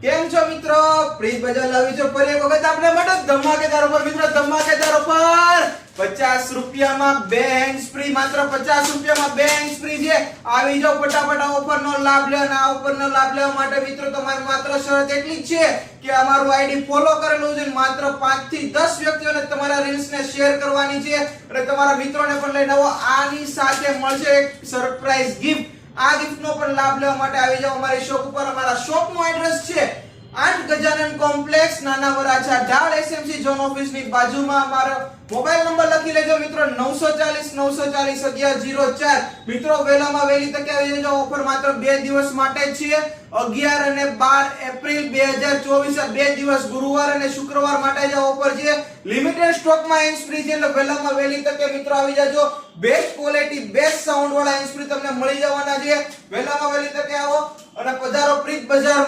કેમ છો મિત્રો? પ્લીઝ બજાર લાવી છો ફરી એક વખત આપણે માટે ધમાકેદાર ઓફર મિત્રો, ધમાકેદાર ઓફર 50 રૂપિયામાં બે હેન્ડ્સ ફ્રી, માત્ર 50 રૂપિયામાં બે હેન્ડ્સ ફ્રી છે. આવી જાઓ ફટાફટ આ ઓફરનો લાભ લો. અને આ ઓફરનો લાભ લેવા માટે મિત્રો તમારે માત્ર શરત એટલી જ છે કે અમારું આઈડી ફોલો કરેલું છે. માત્ર 5 થી 10 વ્યક્તિઓને તમારા રીલ્સને શેર કરવાની છે અને તમારા મિત્રોને પણ લઈને આવો. આની સાથે મળશે એક સરપ્રાઈઝ ગિફ્ટ. આ ગિફ્ટનો પણ લાભ લેવા માટે આવી જાઓ અમારી શોપ ઉપર. અમારા શોપનો એડ્રેસ છે 8 ગજાનન કોમ્પ્લેક્સ, નાના વરાછા ઢાળ, એસએમસી ઝોન ઓફિસની બાજુમાં. અમારો મોબાઈલ નંબર લખી લેજો મિત્રો, 940 940 1104. મિત્રો વહેલામાં વહેલી તકે આવી જજો. ઓફર માત્ર 2 દિવસ માટે જ છે, 11 અને 12 એપ્રિલ 2024. બે દિવસ, ગુરુવાર અને શુક્રવાર માટે જ ઓફર છે. લિમિટેડ સ્ટોકમાં હેન્ડ્સ ફ્રી છે, એટલે વહેલામાં વહેલી તકે મિત્રો આવી જાજો. બેસ્ટ ક્વોલિટી, બેસ્ટ સાઉન્ડ વાળા હેન્ડ્સ ફ્રી તમને મળી જવાના છે. વહેલામાં વહેલી તકે આવો અને પધારો પ્રીત બજાર.